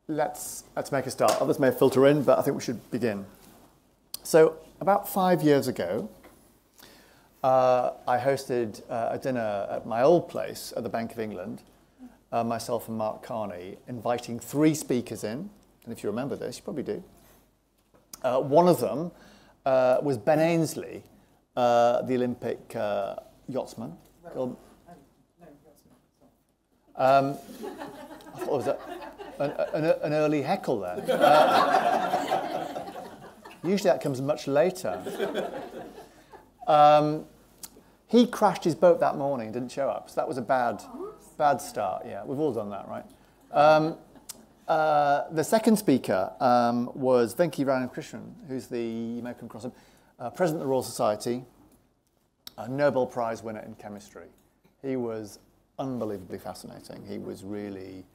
let's make a start. Others may filter in, but I think we should begin. So about 5 years ago, I hosted a dinner at my old place at the Bank of England, myself and Mark Carney, inviting 3 speakers in. And if you remember this, you probably do. One of them was Ben Ainslie, the Olympic yachtsman. No, yachtsman. I thought it was an early heckle there. Usually that comes much later. He crashed his boat that morning, didn't show up. So that was a bad start. Yeah, we've all done that, right? The second speaker was Venki Ramakrishnan, who's the, you may come across him, President of the Royal Society, a Nobel Prize winner in chemistry. He was unbelievably fascinating. He was really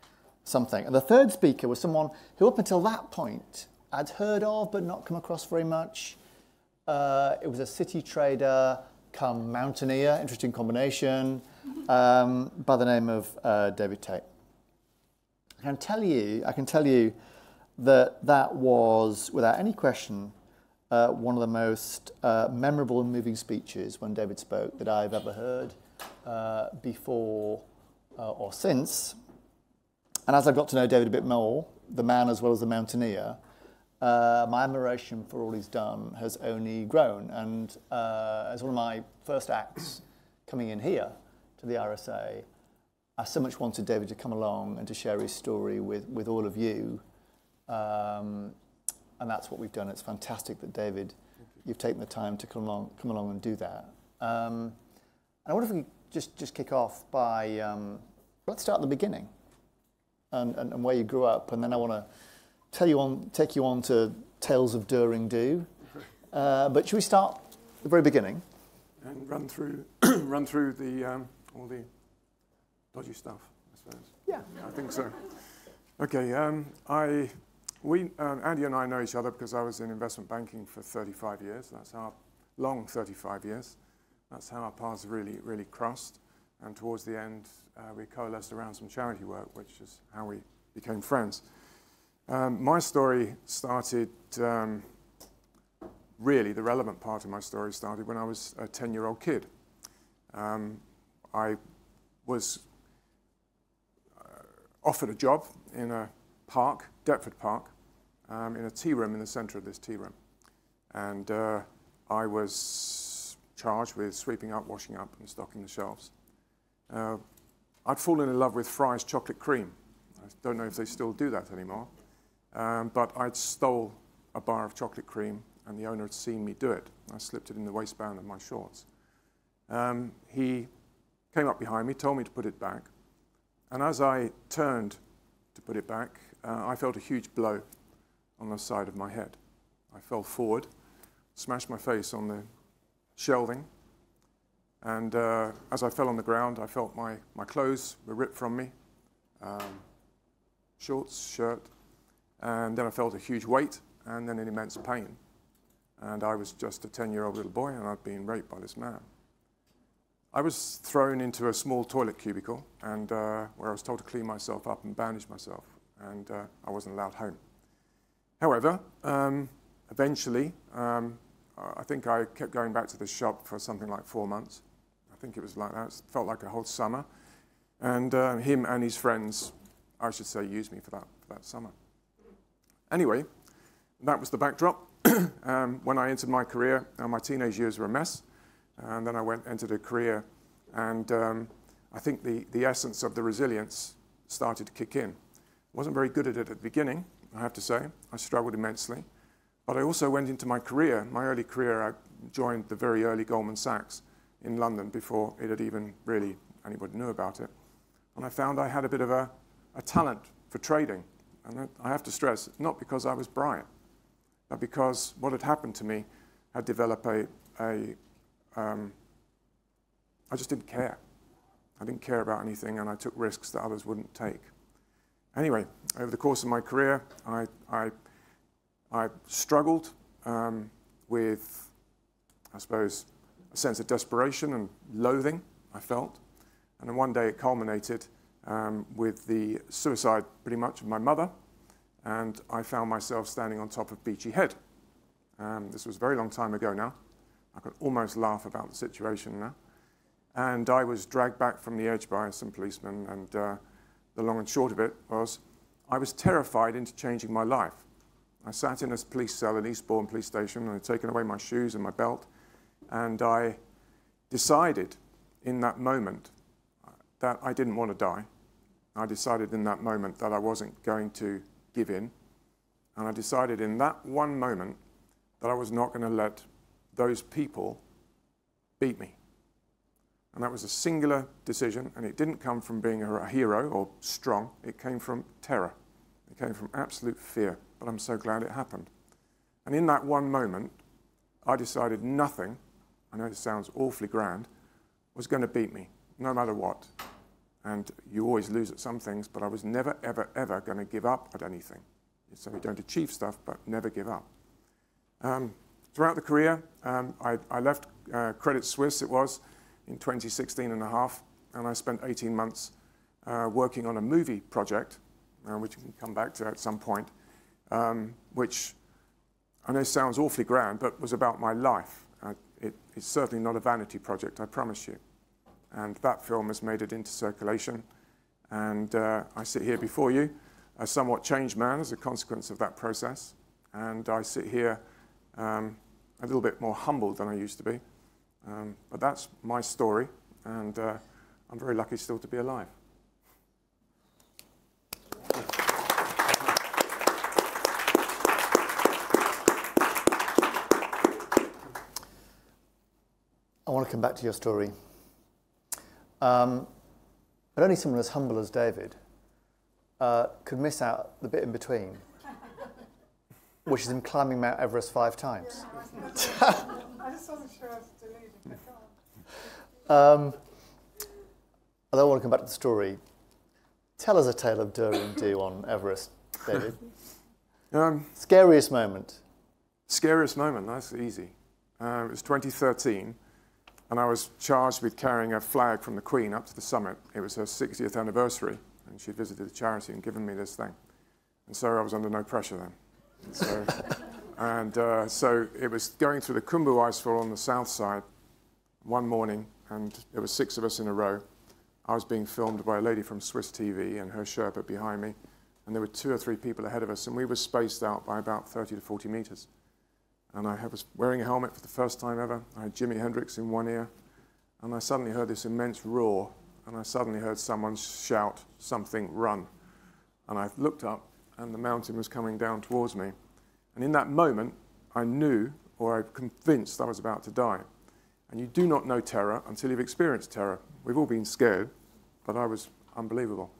something. And the third speaker was someone who up until that point I'd heard of but not come across very much. It was a city trader come mountaineer, interesting combination, by the name of David Tait. I can tell you that was, without any question, one of the most memorable and moving speeches when David spoke that I've ever heard before or since. And as I've got to know David a bit more, the man as well as the mountaineer, my admiration for all he's done has only grown. And as one of my first acts coming in here to the RSA, I so much wanted David to come along and to share his story with all of you. And that's what we've done. It's fantastic that, David, you've taken the time to come along and do that. And I wonder if we could just kick off by, let's start at the beginning and where you grew up. And then I want to take you on to tales of daring do. But should we start at the very beginning? And run through the all the dodgy stuff, I suppose. Yeah, I think so. Okay, Andy and I know each other because I was in investment banking for 35 years. That's our long 35 years. That's how our paths really crossed. And towards the end, we coalesced around some charity work, which is how we became friends. My story started, really the relevant part of my story started when I was a 10-year-old kid. I was offered a job in a park, Deptford Park, in a tea room in the centre of this tea room. And I was charged with sweeping up, washing up and stocking the shelves. I'd fallen in love with Fry's chocolate cream. I don't know if they still do that anymore. But I'd stole a bar of chocolate cream and the owner had seen me do it. I slipped it in the waistband of my shorts. He came up behind me, told me to put it back. And as I turned to put it back, I felt a huge blow on the side of my head. I fell forward, smashed my face on the shelving. And as I fell on the ground, I felt my clothes were ripped from me, shorts, shirt. And then I felt a huge weight and then an immense pain. And I was just a 10-year-old little boy and I'd been raped by this man. I was thrown into a small toilet cubicle and where I was told to clean myself up and bandage myself. And I wasn't allowed home. However, eventually, I think I kept going back to the shop for something like 4 months. I think it was like that. It felt like a whole summer. And him and his friends, I should say, used me for that summer. Anyway, that was the backdrop. When I entered my career, my teenage years were a mess. And then I entered a career, and I think the essence of the resilience started to kick in. I wasn't very good at it at the beginning, I have to say. I struggled immensely. But I also went into my career, my early career. I joined the very early Goldman Sachs in London before it had even really anybody knew about it. And I found I had a bit of a talent for trading. And I have to stress, not because I was bright, but because what had happened to me had developed I just didn't care. I didn't care about anything, and I took risks that others wouldn't take. Anyway, over the course of my career, I struggled with, I suppose, a sense of desperation and loathing I felt. And then one day it culminated with the suicide, pretty much, of my mother and I found myself standing on top of Beachy Head. This was a very long time ago now. I could almost laugh about the situation now. And I was dragged back from the edge by some policemen, and the long and short of it was I was terrified into changing my life. I sat in a police cell at Eastbourne Police Station, and I'd taken away my shoes and my belt, and I decided in that moment that I didn't want to die. I decided in that moment that I wasn't going to give in, and I decided in that one moment that I was not going to let those people beat me. And that was a singular decision, and it didn't come from being a hero or strong. It came from terror. It came from absolute fear, but I'm so glad it happened. And in that one moment, I decided nothing, I know it sounds awfully grand, was going to beat me, no matter what. And you always lose at some things, but I was never, ever, ever going to give up at anything. So you don't achieve stuff, but never give up. Throughout the career, I left Credit Suisse, it was, in 2016 and a half, and I spent 18 months working on a movie project, which we can come back to at some point, which I know sounds awfully grand, but was about my life. It's certainly not a vanity project, I promise you. And that film has made it into circulation, and I sit here before you, a somewhat changed man as a consequence of that process, and I sit here a little bit more humble than I used to be. But that's my story, and I'm very lucky still to be alive. I want to come back to your story. But only someone as humble as David could miss out the bit in between, which is him climbing Mount Everest 5 times. Yeah, I just wasn't sure I was deluded. I don't want to come back to the story. Tell us a tale of do and do on Everest, David. Scariest moment. Scariest moment, that's easy. It was 2013, and I was charged with carrying a flag from the Queen up to the summit. It was her 60th anniversary, and she'd visited the charity and given me this thing. And so I was under no pressure then. So it was going through the Khumbu icefall on the south side one morning, and there were 6 of us in a row. I was being filmed by a lady from Swiss TV and her Sherpa behind me, and there were 2 or 3 people ahead of us, and we were spaced out by about 30 to 40 meters. And I was wearing a helmet for the first time ever. I had Jimi Hendrix in one ear, and I suddenly heard this immense roar, and I suddenly heard someone shout, "Something, run." And I looked up, and the mountain was coming down towards me. And in that moment, I knew, or I was convinced I was about to die. And you do not know terror until you've experienced terror. We've all been scared, but I was unbelievable.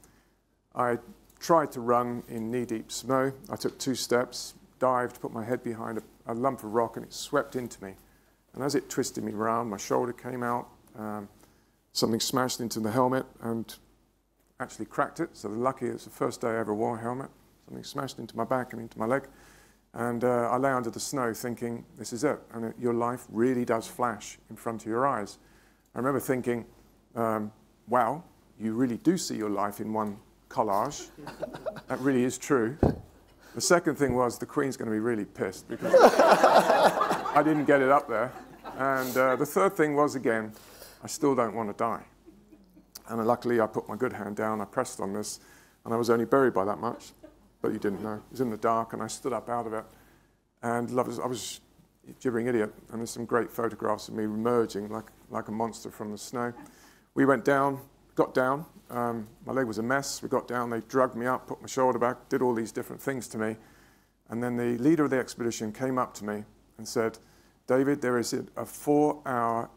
I tried to run in knee-deep snow. I took 2 steps, dived, put my head behind a lump of rock, and it swept into me. And as it twisted me around, my shoulder came out, something smashed into the helmet and actually cracked it. So lucky, it's the first day I ever wore a helmet. Something smashed into my back and into my leg. And I lay under the snow thinking, this is it. And your life really does flash in front of your eyes. I remember thinking, wow, you really do see your life in one collage. That really is true. The second thing was the Queen's going to be really pissed because I didn't get it up there. And the third thing was, again, I still don't want to die. And luckily, I put my good hand down, I pressed on this, and I was only buried by that much. But you didn't know. It was in the dark, and I stood up out of it. And I was a gibbering idiot, and there's some great photographs of me emerging like a monster from the snow. We went down, got down. My leg was a mess. We got down, they drugged me up, put my shoulder back, did all these different things to me. And then the leader of the expedition came up to me and said, "David, there is a 4-hour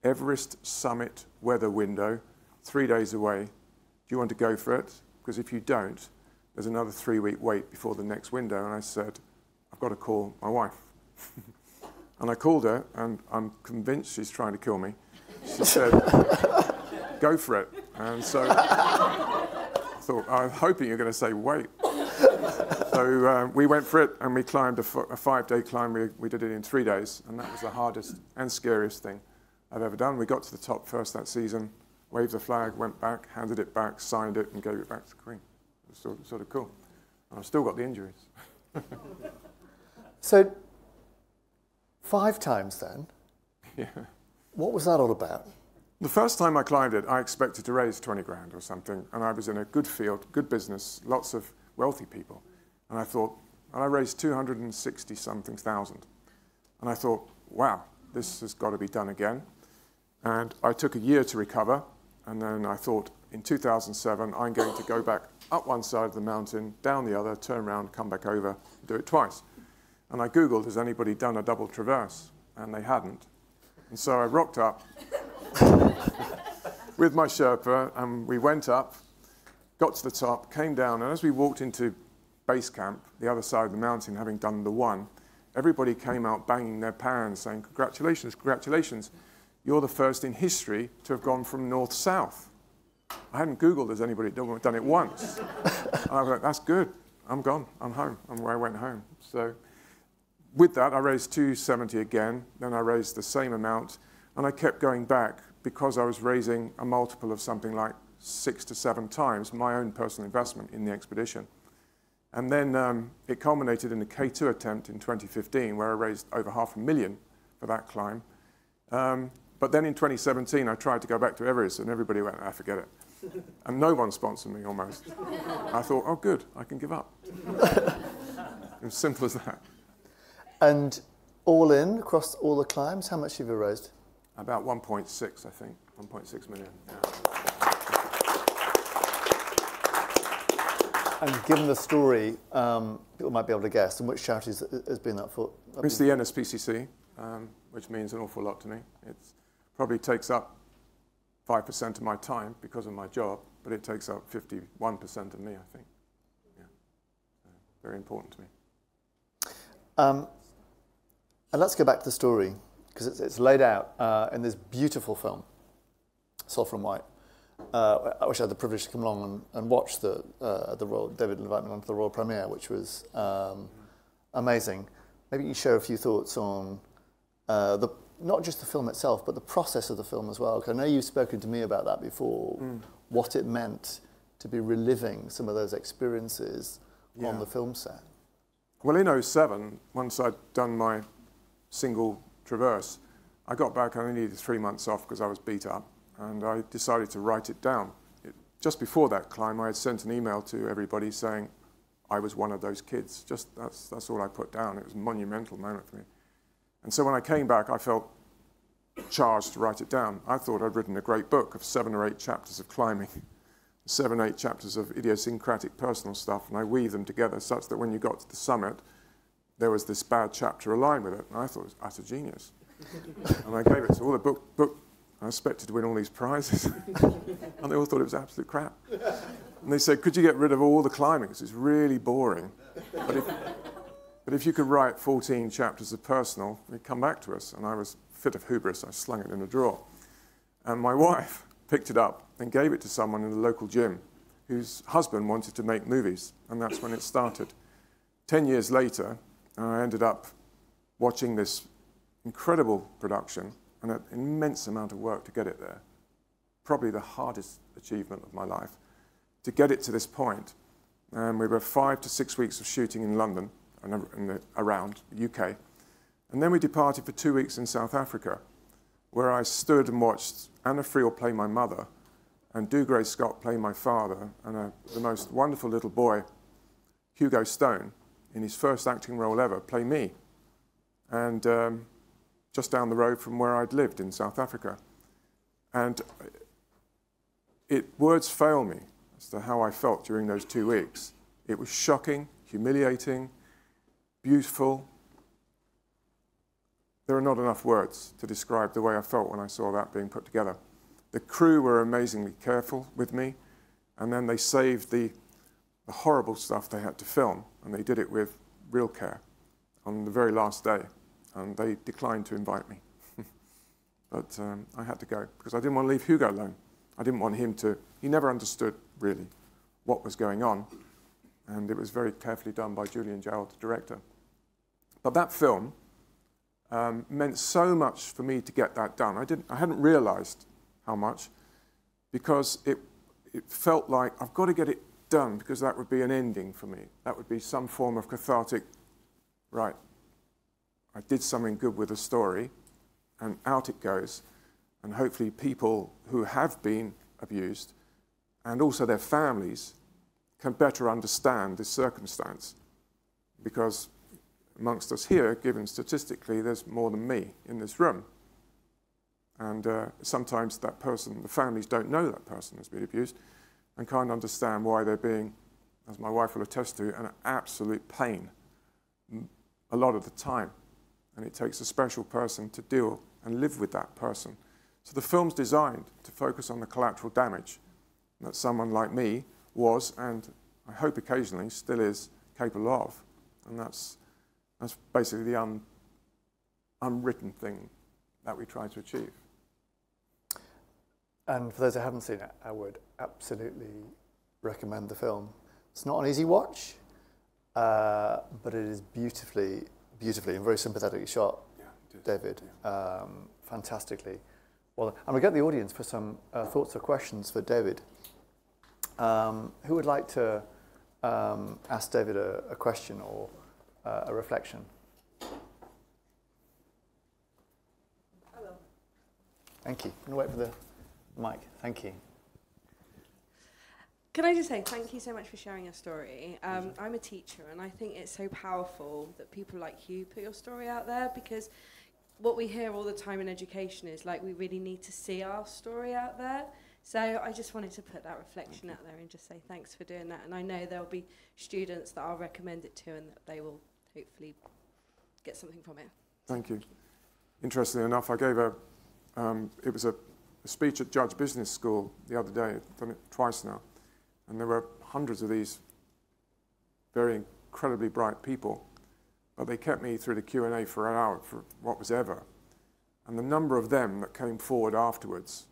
Everest summit weather window 3 days away. Do you want to go for it? Because if you don't, there's another 3-week wait before the next window." And I said, "I've got to call my wife." And I called her, and I'm convinced she's trying to kill me. She said, "Go for it." And so I thought, I'm hoping you're going to say, "Wait." So we went for it, and we climbed a 5-day climb. We did it in 3 days, and that was the hardest and scariest thing I've ever done. We got to the top first that season, waved the flag, went back, handed it back, signed it, and gave it back to the Queen. It was sort of cool. And I've still got the injuries. So 5 times then. Yeah. What was that all about? The first time I climbed it, I expected to raise 20 grand or something, and I was in a good field, good business, lots of wealthy people. And I thought, and I raised 260-something thousand. And I thought, wow, this has got to be done again. And I took a year to recover, and then I thought, in 2007, I'm going to go back up one side of the mountain, down the other, turn around, come back over, do it twice. And I Googled, has anybody done a double traverse? And they hadn't. And so I rocked up with my Sherpa, and we went up, got to the top, came down, and as we walked into base camp, the other side of the mountain, having done the one, everybody came out banging their pans, saying, congratulations, congratulations. You're the first in history to have gone from north-south. I hadn't Googled, has anybody done it once? And I was like, that's good. I'm gone. I'm home. I'm where I went home. So with that, I raised 270 again. Then I raised the same amount. And I kept going back because I was raising a multiple of something like 6 to 7 times my own personal investment in the expedition. And then it culminated in a K2 attempt in 2015 where I raised over $500,000 for that climb. But then in 2017, I tried to go back to Everest, and everybody went, ah, forget it. And no one sponsored me, almost. I thought, oh, good, I can give up. As simple as that. And all in, across all the climbs, how much have you raised? About 1.6, I think. 1.6 million, yeah. And given the story, people might be able to guess, and which charities has been that for? It's the NSPCC, which means an awful lot to me. It probably takes up 5% of my time because of my job, but it takes up 51% of me, I think. Yeah. Very important to me. And let's go back to the story, because it's laid out in this beautiful film, Sulphur and White. I wish I had the privilege to come along and watch the Royal. David invited me on to the Royal premiere, which was amazing. Maybe you share a few thoughts on not just the film itself, but the process of the film as well. 'Cause I know you've spoken to me about that before, what it meant to be reliving some of those experiences on the film set. Well, in 2007, once I'd done my single traverse, I got back and I needed 3 months off because I was beat up, and I decided to write it down. Just before that climb, I had sent an email to everybody saying I was one of those kids. Just that's all I put down. It was a monumental moment for me. And so when I came back, I felt charged to write it down. I thought I'd written a great book of 7 or 8 chapters of climbing, 7 or 8 chapters of idiosyncratic personal stuff, and I weaved them together such that when you got to the summit, there was this bad chapter aligned with it, and I thought it was utter genius. And I gave it to all the book. I expected to win all these prizes, and they all thought it was absolute crap. And they said, could you get rid of all the climbing? Because it's really boring. But if you could write 14 chapters of personal, you'd come back to us. And I was fit of hubris. I slung it in a drawer. And my wife picked it up and gave it to someone in the local gym whose husband wanted to make movies. And that's when it started. 10 years later, I ended up watching this incredible production and an immense amount of work to get it there. Probably the hardest achievement of my life. To get it to this point. And we were 5 to 6 weeks of shooting in London and around the UK. And then we departed for 2 weeks in South Africa, where I stood and watched Anna Friel play my mother and Dougray Scott play my father, and the most wonderful little boy, Hugo Stone, in his first acting role ever, play me. And just down the road from where I'd lived in South Africa. And words fail me as to how I felt during those 2 weeks. It was shocking, humiliating, beautiful. There are not enough words to describe the way I felt when I saw that being put together. The crew were amazingly careful with me, and then they saved the horrible stuff they had to film, and they did it with real care on the very last day, and they declined to invite me. But I had to go, because I didn't want to leave Hugo alone. I didn't want him to, he never understood, really, what was going on, and it was very carefully done by Julian Gerald, the director. But that film meant so much for me to get that done. I hadn't realized how much, because it felt like I've got to get it done, because that would be an ending for me. That would be some form of cathartic, right, I did something good with a story, and out it goes. And hopefully people who have been abused, and also their families, can better understand this circumstance. Because amongst us here, given statistically, there's more than me in this room. And sometimes that person, the families don't know that person has been abused and can't understand why they're being, as my wife will attest to, an absolute pain a lot of the time. And it takes a special person to deal and live with that person. So the film's designed to focus on the collateral damage that someone like me was, and I hope occasionally still is, capable of. And that's basically the unwritten thing that we try to achieve. And for those who haven't seen it, I would absolutely recommend the film. It's not an easy watch, but it is beautifully and very sympathetically shot, David, fantastically. Well, and we get the audience for some thoughts or questions for David. Who would like to ask David a question or a reflection? I will. Thank you. I'm going to wait for the mic. Thank you. Can I just say thank you so much for sharing your story. I'm a teacher, and I think it's so powerful that people like you put your story out there, because what we hear all the time in education is like we really need to see our story out there. So I just wanted to put that reflection out there and just say thanks for doing that. And I know there'll be students that I'll recommend it to, and that they will hopefully get something from it. Thank you. Interestingly enough, I gave it was a speech at Judge Business School the other day. I've done it twice now. And there were hundreds of these very incredibly bright people. But they kept me through the Q&A for an hour, for what was ever. And the number of them that came forward afterwards,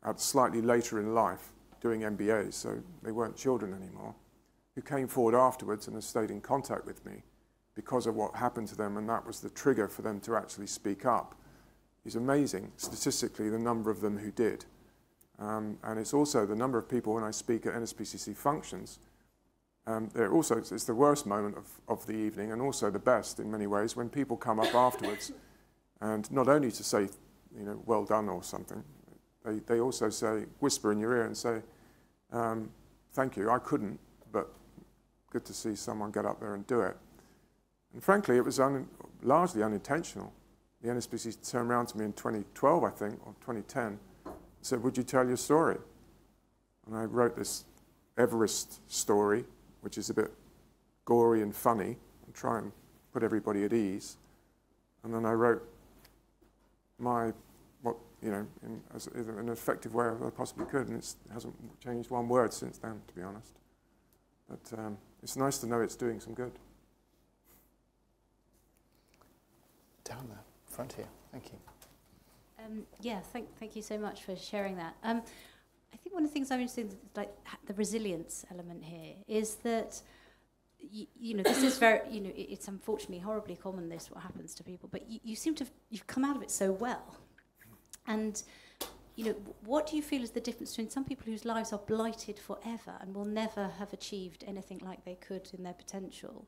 at slightly later in life, doing MBAs, so they weren't children anymore, who came forward afterwards and have stayed in contact with me because of what happened to them, and that was the trigger for them to actually speak up, is amazing, statistically, the number of them who did. And it's also the number of people when I speak at NSPCC functions. It's the worst moment of the evening, and also the best in many ways, when people come up afterwards, and not only to say, you know, well done or something, they also say, whisper in your ear and say, thank you, I couldn't, but good to see someone get up there and do it. And frankly, it was largely unintentional. The NSPCC turned around to me in 2012, I think, or 2010, said, would you tell your story? And I wrote this Everest story, which is a bit gory and funny, and try and put everybody at ease. And then I wrote in an effective way I possibly could, and it hasn't changed one word since then, to be honest. But it's nice to know it's doing some good. Down the front here, thank you. Yeah, thank you so much for sharing that. I think one of the things I'm interested in, like the resilience element here, is that this is very, it's unfortunately horribly common. This what happens to people, but you seem to you've come out of it so well. And what do you feel is the difference between some people whose lives are blighted forever and will never have achieved anything like they could in their potential,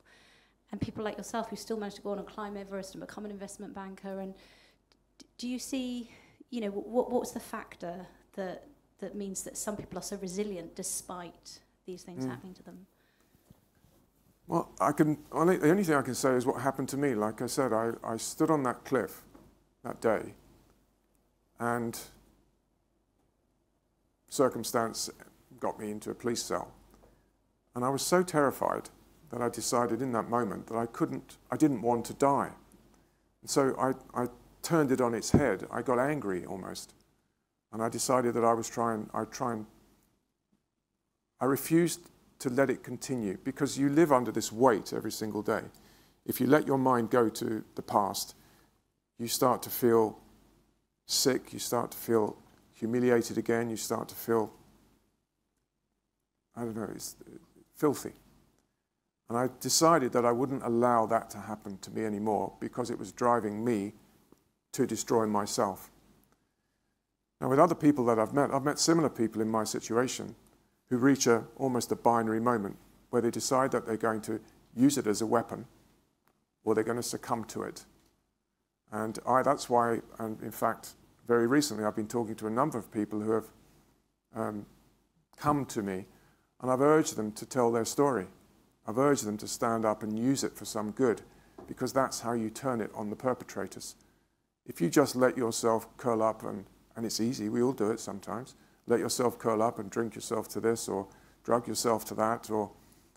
and people like yourself who still managed to go on and climb Everest and become an investment banker? And do you see, what's the factor that means that some people are so resilient despite these things happening to them? Well, the only thing I can say is what happened to me. Like I said, I stood on that cliff that day, and circumstance got me into a police cell. And I was so terrified that I decided in that moment that I didn't want to die. And so I turned it on its head. I got angry almost. And I decided that I refused to let it continue, because you live under this weight every single day. If you let your mind go to the past, you start to feel sick, you start to feel humiliated again, you start to feel, it's filthy. And I decided that I wouldn't allow that to happen to me anymore, because it was driving me to destroy myself. Now, with other people that I've met similar people in my situation who reach almost a binary moment where they decide that they're going to use it as a weapon or they're going to succumb to it. And that's why, and in fact, very recently I've been talking to a number of people who have come to me, and I've urged them to tell their story. I've urged them to stand up and use it for some good, because that's how you turn it on the perpetrators. If you just let yourself curl up, and it's easy, we all do it sometimes, let yourself curl up and drink yourself to this or drug yourself to that, or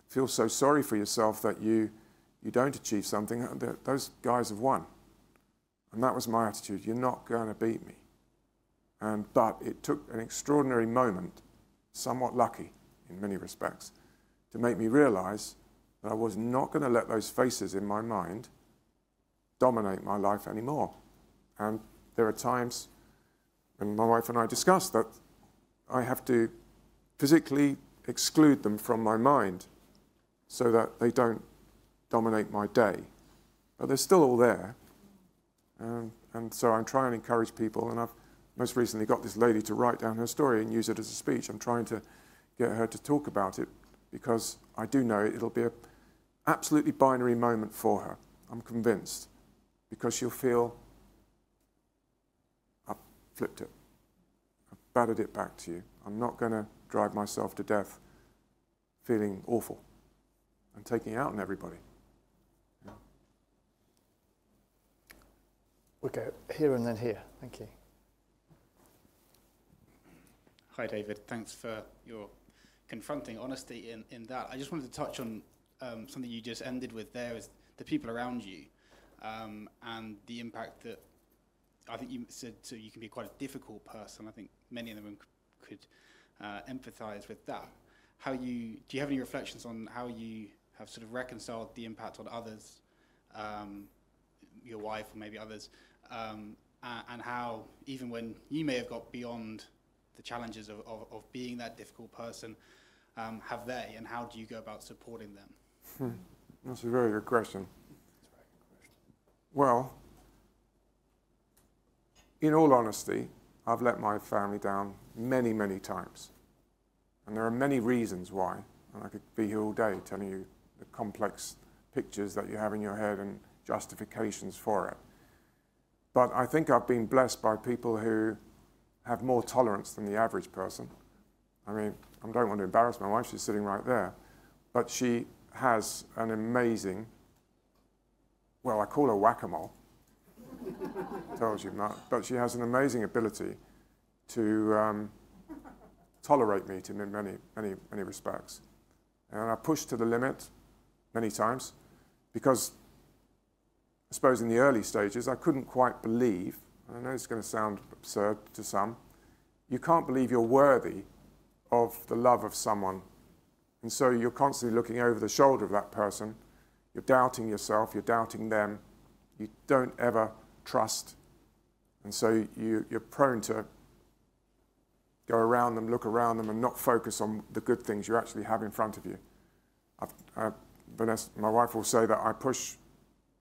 feel so sorry for yourself that you don't achieve something, those guys have won. And that was my attitude. You're not going to beat me. But it took an extraordinary moment, somewhat lucky in many respects, to make me realize that I was not going to let those faces in my mind dominate my life anymore. And there are times, and my wife and I discussed that, I have to physically exclude them from my mind so that they don't dominate my day. But they're still all there. And so I'm trying to encourage people, and I've most recently got this lady to write down her story and use it as a speech. I'm trying to get her to talk about it because I do know it'll be an absolutely binary moment for her. I'm convinced. Because she'll feel, I've flipped it. I've battered it back to you. I'm not going to drive myself to death feeling awful and taking it out on everybody. Yeah. We'll go here and then here. Thank you. Hi, David. Thanks for your confronting honesty in that. I just wanted to touch on something you just ended with there, is the people around you and the impact that I think you said, so you can be quite a difficult person. I think many in the room could empathise with that. Do you have any reflections on how you have sort of reconciled the impact on others, your wife or maybe others, and how even when you may have got beyond the challenges of being that difficult person, have they, and how do you go about supporting them? That's a very good question. Well, in all honesty, I've let my family down many, many times. And there are many reasons why. And I could be here all day telling you the complex pictures that you have in your head and justifications for it. But I think I've been blessed by people who have more tolerance than the average person. I mean, I don't want to embarrass my wife, she's sitting right there. But she has an amazing, well, I call her whack-a-mole. Tells you that. But she has an amazing ability to tolerate me in many respects. And I pushed to the limit many times because I suppose in the early stages I couldn't quite believe, and I know it's going to sound absurd to some, you can't believe you're worthy of the love of someone. And so you're constantly looking over the shoulder of that person. You're doubting yourself, you're doubting them. You don't ever trust. And so you're prone to go around them, look around them, and not focus on the good things you actually have in front of you. Vanessa, my wife will say that I push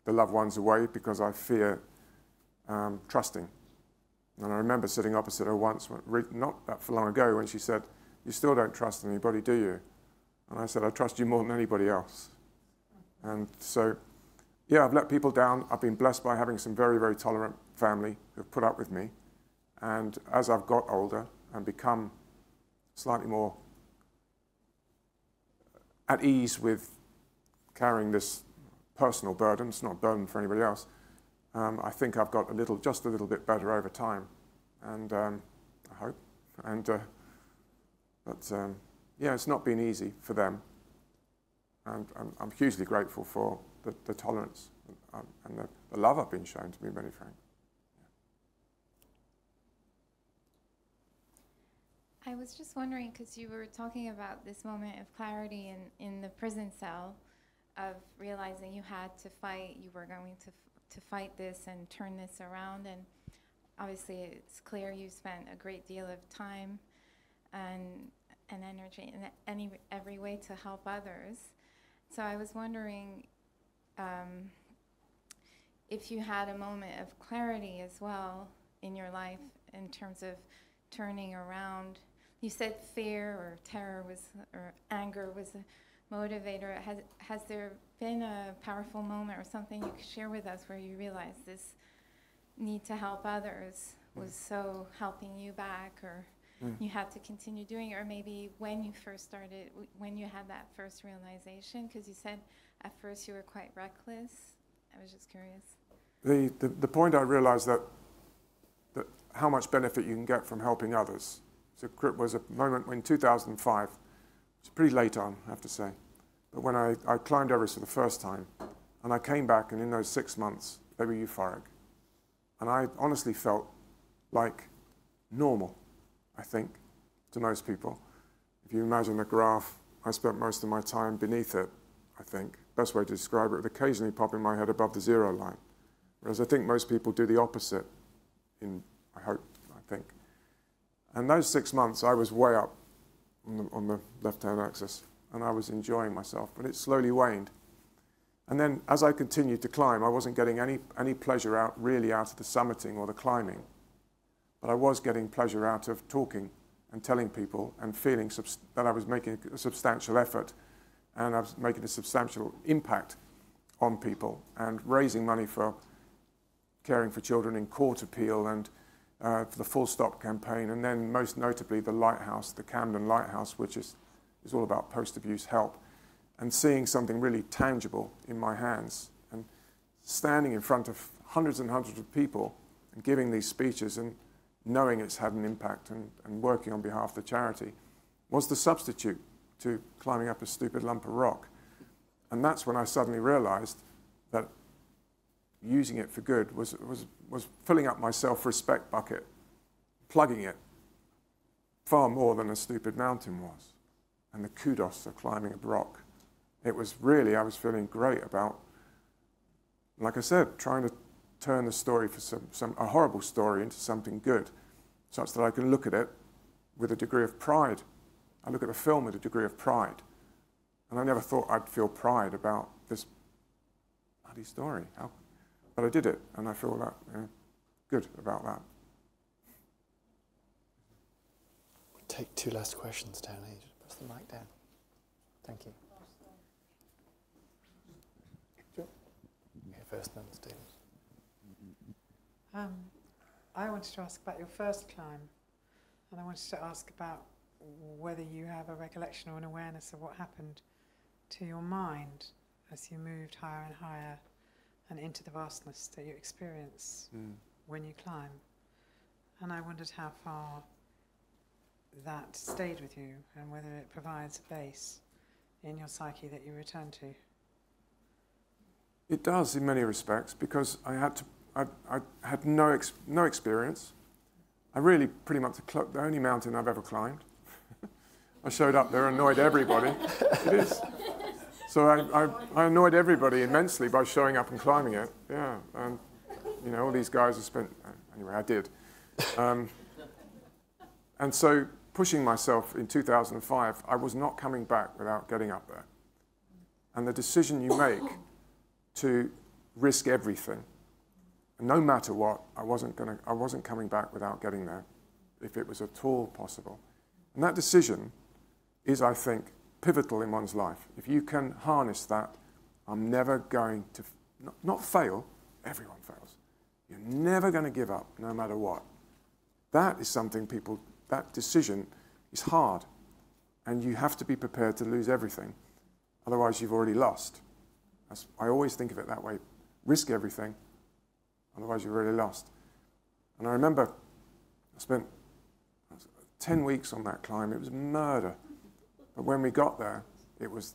the loved ones away because I fear trusting. And I remember sitting opposite her once, not that long ago, when she said, "You still don't trust anybody, do you?" And I said, "I trust you more than anybody else." And so, yeah, I've let people down. I've been blessed by having some very, very tolerant family who've put up with me. And as I've got older and become slightly more at ease with carrying this personal burden, it's not a burden for anybody else, I think I've got just a little bit better over time. And I hope. And yeah, it's not been easy for them. And I'm hugely grateful for the tolerance and the love I've been shown, to be very frank. I was just wondering, because you were talking about this moment of clarity in the prison cell, of realizing you had to fight, you were going to fight this and turn this around, and obviously it's clear you spent a great deal of time and energy in every way to help others. So I was wondering if you had a moment of clarity as well in your life in terms of turning around you said fear or terror or anger was a motivator. Has there been a powerful moment or something you could share with us where you realized this need to help others was so helping you back, or you had to continue doing it, or maybe when you first started, when you had that first realization? Because you said at first you were quite reckless. I was just curious. The point I realized that how much benefit you can get from helping others. So it was a moment in 2005, it's pretty late on, I have to say, but when I climbed Everest for the first time, and I came back, and in those 6 months, they were euphoric. And I honestly felt like normal, I think, to most people. If you imagine a graph, I spent most of my time beneath it, I think. Best way to describe it, with occasionally popping my head above the 0 line. Whereas I think most people do the opposite, I think. And those 6 months, I was way up on the left-hand axis, and I was enjoying myself, but it slowly waned. And then as I continued to climb, I wasn't getting any pleasure really out of the summiting or the climbing, but I was getting pleasure out of talking and telling people and feeling that I was making a substantial effort, and I was making a substantial impact on people, and raising money for caring for children in court appeal, and for the Full Stop campaign, and then most notably the Lighthouse, the Camden Lighthouse, which is all about post-abuse help, and seeing something really tangible in my hands, and standing in front of hundreds and hundreds of people and giving these speeches and knowing it's had an impact, and working on behalf of the charity, was the substitute to climbing up a stupid lump of rock. And that's when I suddenly realized that using it for good was filling up my self-respect bucket, plugging it far more than a stupid mountain was, and the kudos of climbing a rock. It was really, I was feeling great about, like I said, trying to turn the story for a horrible story into something good, such that I can look at it with a degree of pride. I look at the film with a degree of pride, and I never thought I'd feel pride about this bloody story. But I did it, and I feel that good about that. We'll take 2 last questions down here. Just press the mic down. Thank you. Here first, then Steve. I wanted to ask about your first climb, and I wanted to ask about whether you have a recollection or an awareness of what happened to your mind as you moved higher and higher and into the vastness that you experience when you climb. And I wondered how far that stayed with you, and whether it provides a base in your psyche that you return to. It does in many respects, because I had no experience. I really pretty much the only mountain I've ever climbed. I showed up there, annoyed everybody. It is. So I annoyed everybody immensely by showing up and climbing it. Yeah, and you know, all these guys have spent. Anyway, I did. And so, pushing myself in 2005, I was not coming back without getting up there. And the decision you make to risk everything, no matter what, I wasn't coming back without getting there, if it was at all possible. And that decision is, I think, pivotal in one's life. If you can harness that, I'm never going to, not fail, everyone fails. You're never going to give up, no matter what. That is something that decision is hard, and you have to be prepared to lose everything. Otherwise, you've already lost. I always think of it that way. Risk everything, otherwise you've already lost. And I remember I spent 10 weeks on that climb. It was murder. But when we got there, it was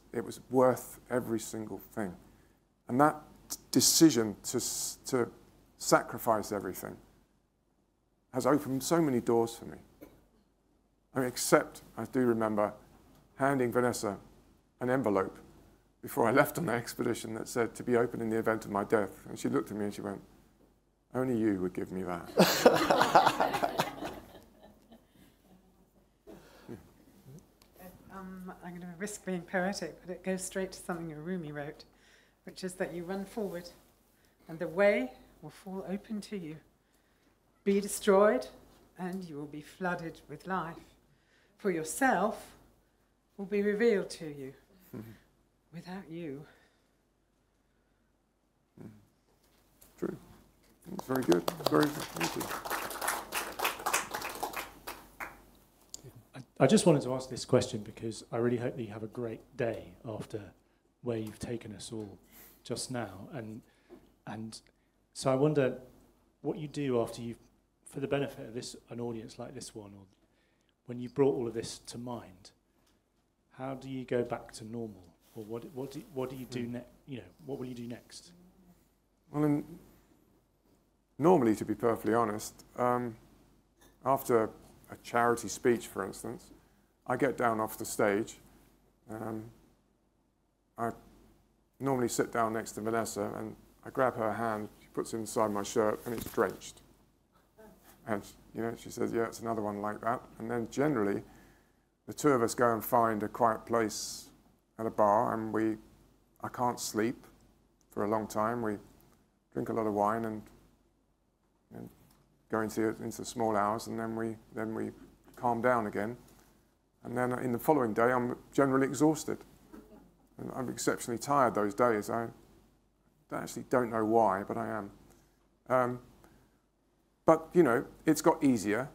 worth every single thing. And that decision to sacrifice everything has opened so many doors for me. I mean, except I do remember handing Vanessa an envelope before I left on the expedition that said to be opened in the event of my death. And she looked at me and she went, "Only you would give me that." I'm going to risk being poetic, but it goes straight to something Rumi wrote, which is that you run forward and the way will fall open to you. Be destroyed and you will be flooded with life. for yourself will be revealed to you without you. True. That's very good. Very good. Thank you. I just wanted to ask this question because I really hope that you have a great day after where you've taken us all just now. And so I wonder what you do after you've, for the benefit of an audience like this one, or when you've brought all of this to mind, how do you go back to normal? Or what do you do next? You know, what will you do next? Well, normally, to be perfectly honest, after a charity speech, for instance, I get down off the stage. I normally sit down next to Vanessa and I grab her hand, she puts it inside my shirt and it's drenched. And she says, yeah, it's another one like that. And then generally, the two of us go and find a quiet place at a bar and I can't sleep for a long time. We drink a lot of wine and go into the small hours, and then we calm down again. And then in the following day, I'm generally exhausted. And I'm exceptionally tired those days. I actually don't know why, but I am. But, it's got easier.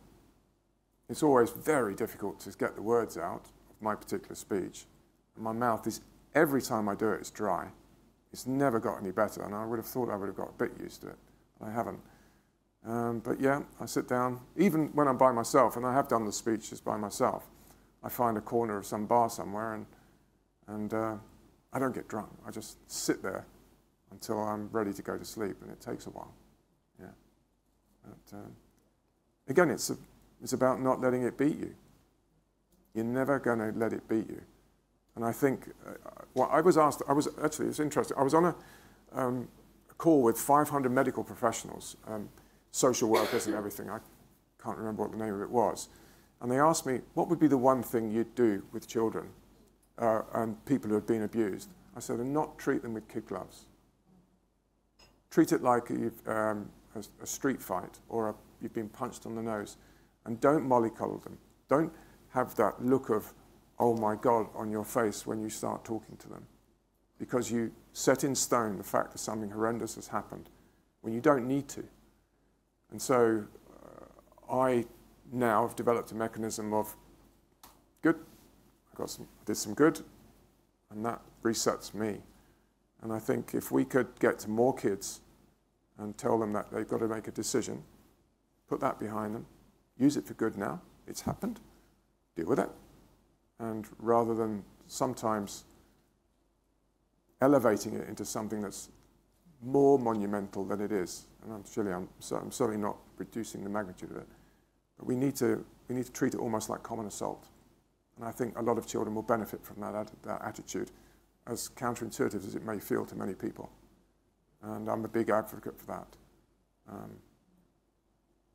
It's always very difficult to get the words out of my particular speech. And my mouth is, every time I do it, it's dry. It's never got any better, and I would have thought I would have got a bit used to it, but I haven't. But yeah, I sit down, even when I'm by myself, and I have done the speeches by myself, I find a corner of some bar somewhere, and I don't get drunk. I just sit there until I'm ready to go to sleep, and it takes a while. Yeah. But, again, it's about not letting it beat you. You're never going to let it beat you. And I think, it's interesting. I was on a call with 500 medical professionals, social workers and everything. I can't remember what the name of it was. And they asked me, what would be the one thing you'd do with children and people who have been abused? I said, and not treat them with kid gloves. Treat it like a street fight or you've been punched on the nose. And don't mollycoddle them. Don't have that look of, oh my God, on your face when you start talking to them. Because you set in stone the fact that something horrendous has happened when you don't need to. And so I now have developed a mechanism of, good, did some good, and that resets me. And I think if we could get to more kids and tell them that they've got to make a decision, put that behind them, use it for good now, it's happened, deal with it. And rather than sometimes elevating it into something that's more monumental than it is, and I'm certainly not reducing the magnitude of it, but we need to treat it almost like common assault. And I think a lot of children will benefit from that attitude, as counterintuitive as it may feel to many people. And I'm a big advocate for that.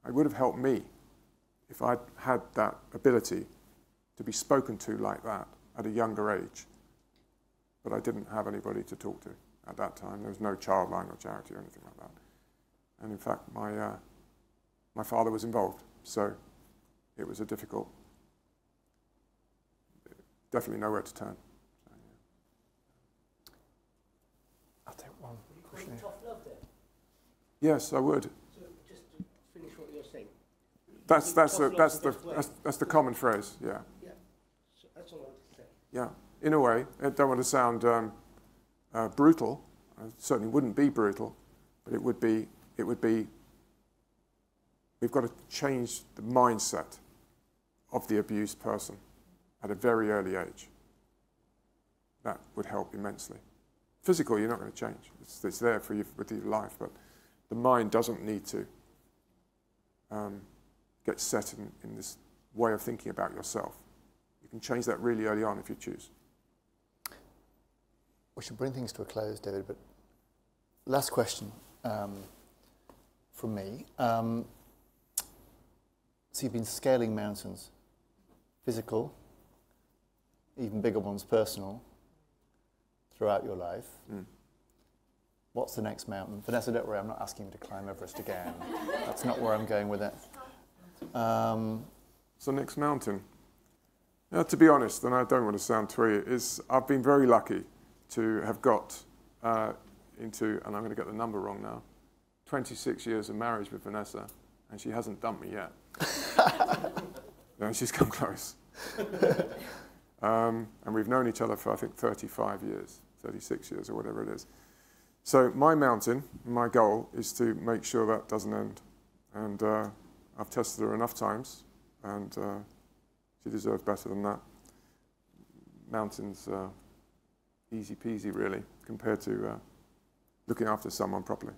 It would have helped me if I'd had that ability to be spoken to like that at a younger age. But I didn't have anybody to talk to at that time. There was no childline or charity or anything like that. And in fact, my father was involved. So it was a difficult, definitely nowhere to turn. So, yeah. I'll take one question. Tough love then? Yes, I would. So just to finish what you're saying. That's the common phrase, yeah. Yeah, so that's all I wanted to say. Yeah, in a way, I don't want to sound brutal. I certainly wouldn't be brutal, but it would be, we've got to change the mindset of the abused person at a very early age. That would help immensely. Physical, you're not going to change. It's there for you with your life, but the mind doesn't need to get set in this way of thinking about yourself. You can change that really early on if you choose. We should bring things to a close, David, but last question from me. So you've been scaling mountains, physical, even bigger ones, personal, throughout your life. What's the next mountain? Vanessa, don't worry, I'm not asking you to climb Everest again. That's not where I'm going with it. So next mountain. To be honest, and I don't want to sound twee, I've been very lucky to have got into, and I'm going to get the number wrong now, 26 years of marriage with Vanessa, and she hasn't dumped me yet. No, she's come close. And we've known each other for, I think, 35 years, 36 years, or whatever it is. So my mountain, my goal, is to make sure that doesn't end. And I've tested her enough times, and she deserves better than that. Mountains, easy peasy, really, compared to looking after someone properly.